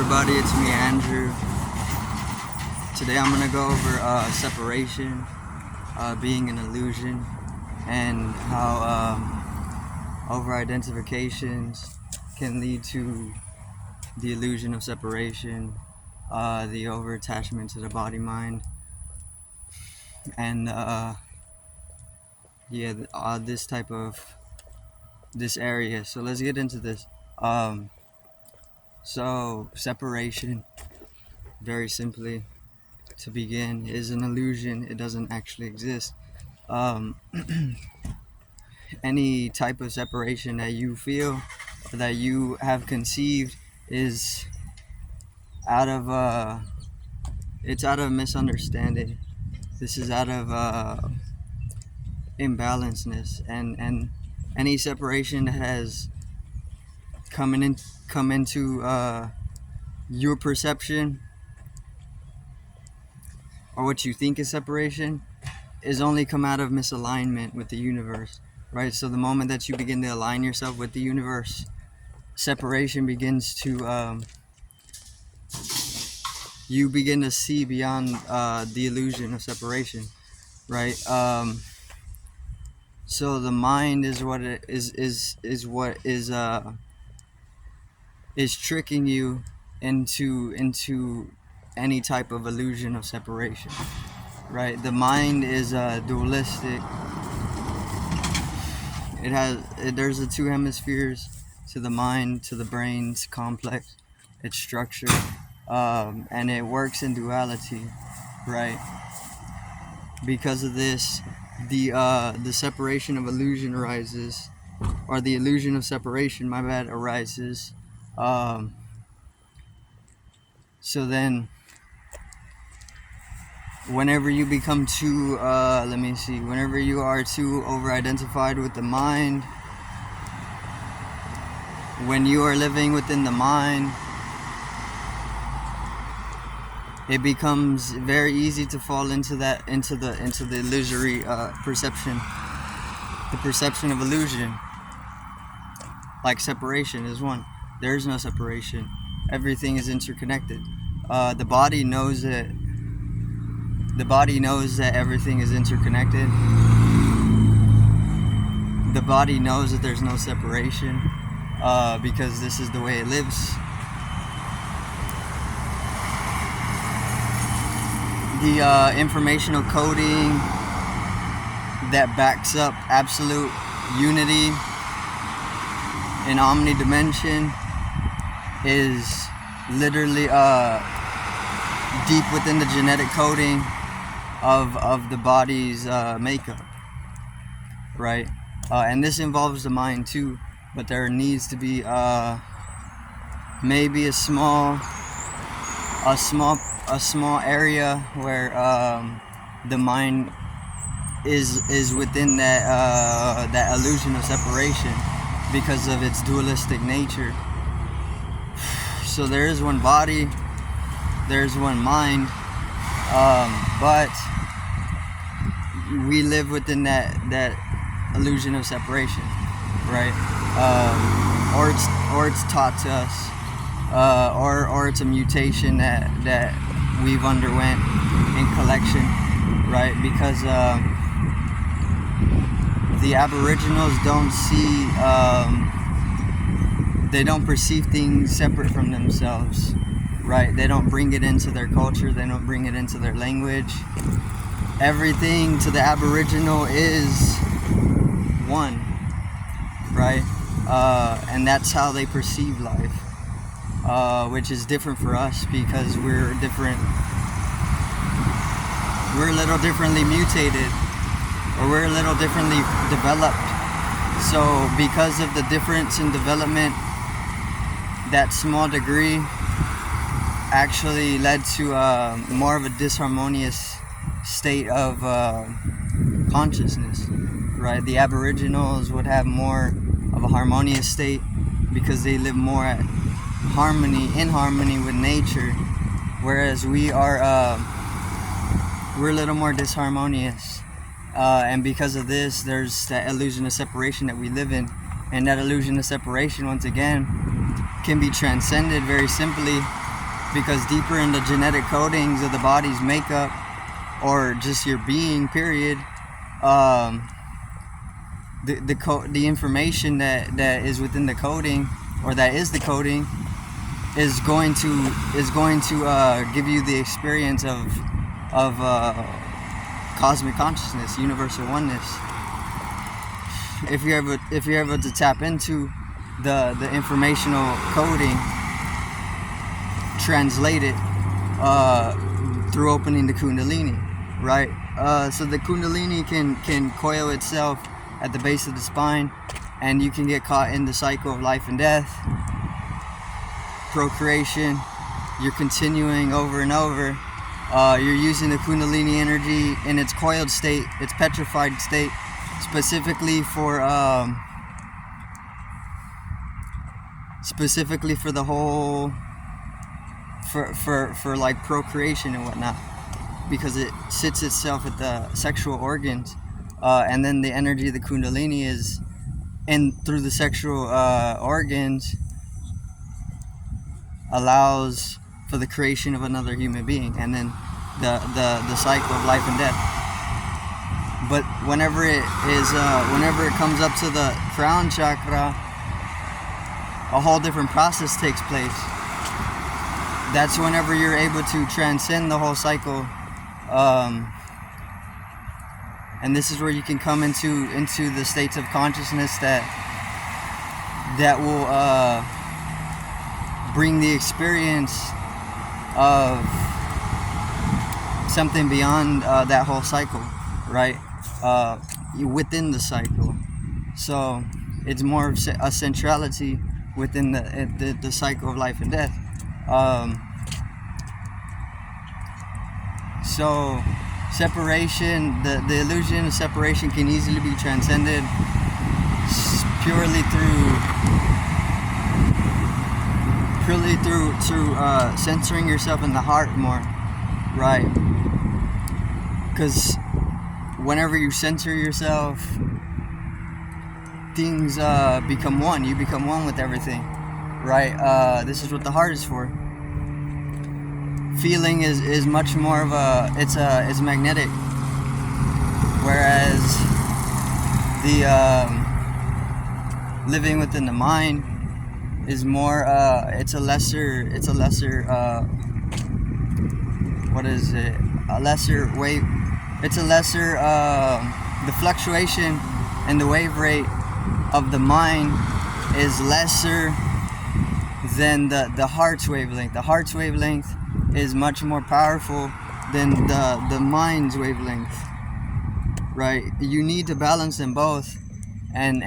everybody, it's me, Andrew. Today I'm going to go over separation, being an illusion, and how over-identifications can lead to the illusion of separation, the over-attachment to the body-mind, and this area. So let's get into this. So separation, very simply, to begin, is an illusion. It doesn't actually exist. Any type of separation that you feel or that you have conceived is out of it's out of misunderstanding. This is out of imbalancedness, and any separation that has come into your perception, or what you think is separation, is only come out of misalignment with the universe, right? So the moment that you begin to align yourself with the universe, separation begins to you begin to see beyond the illusion of separation, right? So the mind is what it is tricking you into any type of illusion of separation, right? The mind is dualistic. There's the two hemispheres to the mind, to the brain's complex, its structure, and it works in duality, right? Because of this, the separation of illusion arises, or the illusion of separation, arises. So then, whenever you become too, whenever you are too over-identified with the mind, when you are living within the mind, it becomes very easy to fall into the illusory perception, the perception of illusion. Like separation is one. There is no separation. Everything is interconnected. The body knows that. The body knows that everything is interconnected. The body knows that there's no separation, because this is the way it lives. The informational coding that backs up absolute unity in omnidimension is literally deep within the genetic coding of the body's makeup, right? And this involves the mind too, but there needs to be maybe a small area where the mind is within that illusion of separation because of its dualistic nature. So there is one body, there's one mind, but we live within that illusion of separation, right? Or it's taught to us, or it's a mutation that we've underwent in collection, right? Because the Aboriginals don't see, they don't perceive things separate from themselves, right? They don't bring it into their culture, they don't bring it into their language. Everything to the Aboriginal is one, right? And that's how they perceive life, which is different for us because we're different. We're a little differently mutated, or we're a little differently developed. So because of the difference in development, that small degree actually led to more of a disharmonious state of consciousness, right? The Aboriginals would have more of a harmonious state because they live more in harmony with nature, whereas we're a little more disharmonious, and because of this, there's that illusion of separation that we live in, and that illusion of separation, once again, can be transcended very simply because deeper in the genetic codings of the body's makeup, or just your being, period, the information that is within the coding, or that is the coding, is going to give you the experience of cosmic consciousness, universal oneness. If you're able to tap into the informational coding, translate it through opening the Kundalini, right? So the Kundalini can coil itself at the base of the spine, and you can get caught in the cycle of life and death, procreation. You're continuing over and over. You're using the Kundalini energy in its coiled state, its petrified state, specifically for the whole, for like procreation and whatnot, because it sits itself at the sexual organs, and then the energy of the Kundalini is in through the sexual organs, allows for the creation of another human being, and then the cycle of life and death. But whenever it comes up to the crown chakra, a whole different process takes place. That's whenever you're able to transcend the whole cycle, and this is where you can come into the states of consciousness that will bring the experience of something beyond that whole cycle, right? Within the cycle. So it's more of a centrality within the cycle of life and death. So separation, the illusion of separation can easily be transcended purely through centering yourself in the heart more, right? Because whenever you center yourself, things become one. You become one with everything, right? This is what the heart is for. Feeling is much more of it's magnetic, whereas the living within the mind is more it's a lesser what is it, a lesser wave. It's a lesser the fluctuation and the wave rate of the mind is lesser than the heart's wavelength. The heart's wavelength is much more powerful than the mind's wavelength, right? You need to balance them both, and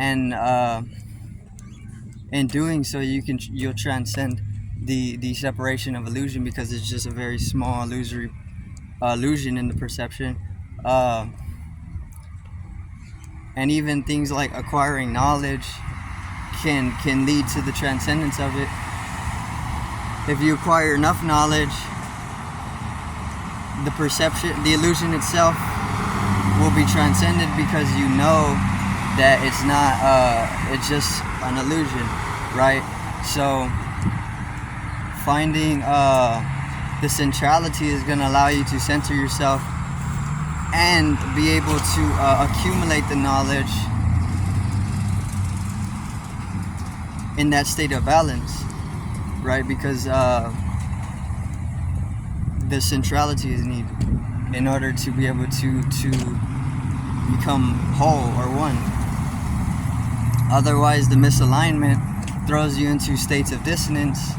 in doing so you'll transcend the separation of illusion, because it's just a very small illusory illusion in the perception. And even things like acquiring knowledge can lead to the transcendence of it. If you acquire enough knowledge, the perception, the illusion itself will be transcended, because you know that it's not, it's just an illusion, right? So finding the centrality is going to allow you to center yourself and be able to accumulate the knowledge in that state of balance, right? Because the centrality is needed in order to be able to become whole or one. Otherwise, the misalignment throws you into states of dissonance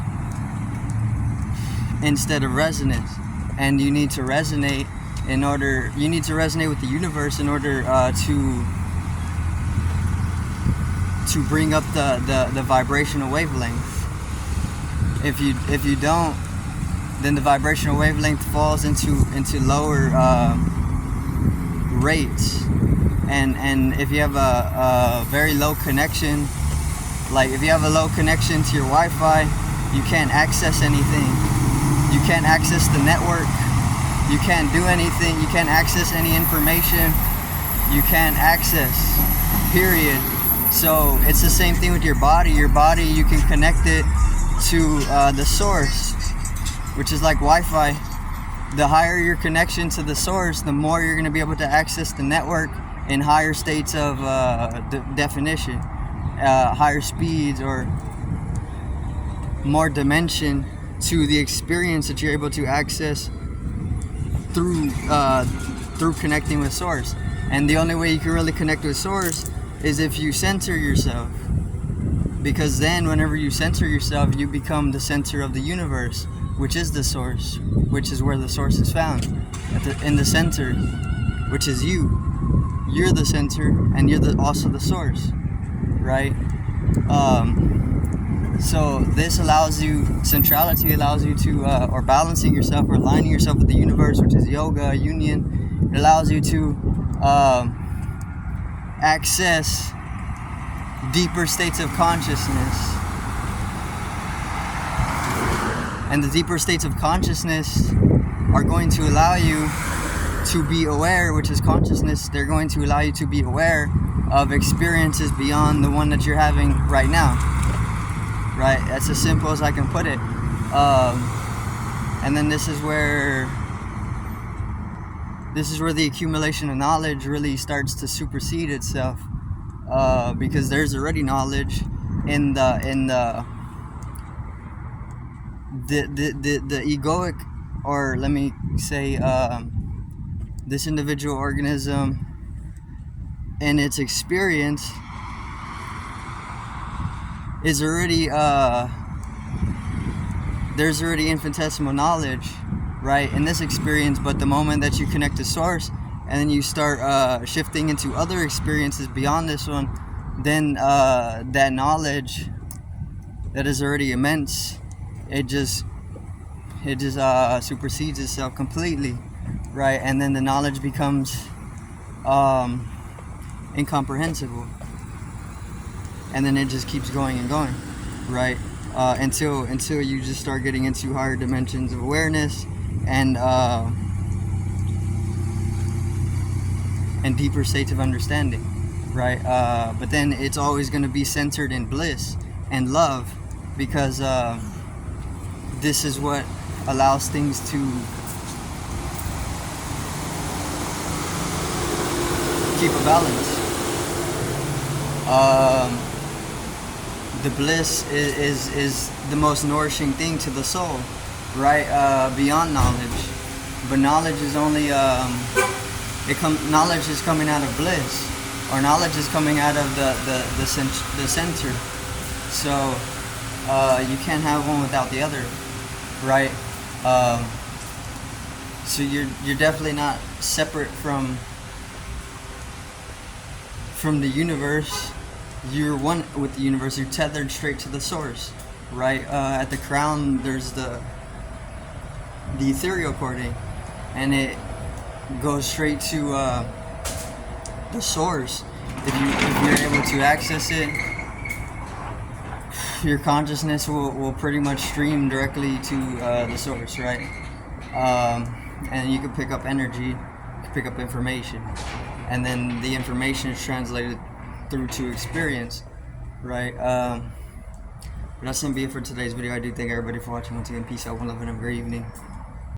instead of resonance, and you need to resonate with the universe in order to bring up the vibrational wavelength. If you don't, then the vibrational wavelength falls into lower rates, and if you have a very low connection, like if you have a low connection to your Wi-Fi, you can't access anything. You can't access the network. You can't do anything. You can't access any information. You can't access, period. So it's the same thing with your body. Your body, you can connect it to the source, which is like Wi-Fi. The higher your connection to the source, the more you're going to be able to access the network in higher states of definition, higher speeds, or more dimension to the experience that you're able to access through connecting with source. And the only way you can really connect with source is if you center yourself, because then whenever you center yourself, you become the center of the universe, which is the source, which is where the source is found, in the center, which is you. You're the center, and you're also the source, right? So this allows you, centrality allows you to, or balancing yourself, or aligning yourself with the universe, which is yoga, union. It allows you to access deeper states of consciousness. And the deeper states of consciousness are going to allow you to be aware, which is consciousness. They're going to allow you to be aware of experiences beyond the one that you're having right now. Right? That's as simple as I can put it. And then this is where the accumulation of knowledge really starts to supersede itself, because there's already knowledge in the egoic, or let me say, this individual organism and its experience is already, there's already infinitesimal knowledge, right, in this experience. But the moment that you connect to source, and then you start shifting into other experiences beyond this one, then that knowledge that is already immense, it just supersedes itself completely, right? And then the knowledge becomes incomprehensible, and then it just keeps going and going, right? Until you just start getting into higher dimensions of awareness and deeper states of understanding, right? But then it's always going to be centered in bliss and love, because this is what allows things to keep a balance. The bliss is the most nourishing thing to the soul, right? Beyond knowledge. But knowledge is only knowledge is coming out of bliss, or knowledge is coming out of the center. So you can't have one without the other, right? So you're definitely not separate from the universe. You're one with the universe. You're tethered straight to the source, right? At the crown, there's the ethereal cording, and it goes straight to the source. If you're able to access it, your consciousness will pretty much stream directly to the source, right? And you can pick up energy, you can pick up information, and then the information is translated through to experience, right? But that's gonna be it for today's video. I do thank everybody for watching. Once again, peace out, one love, and have a great evening.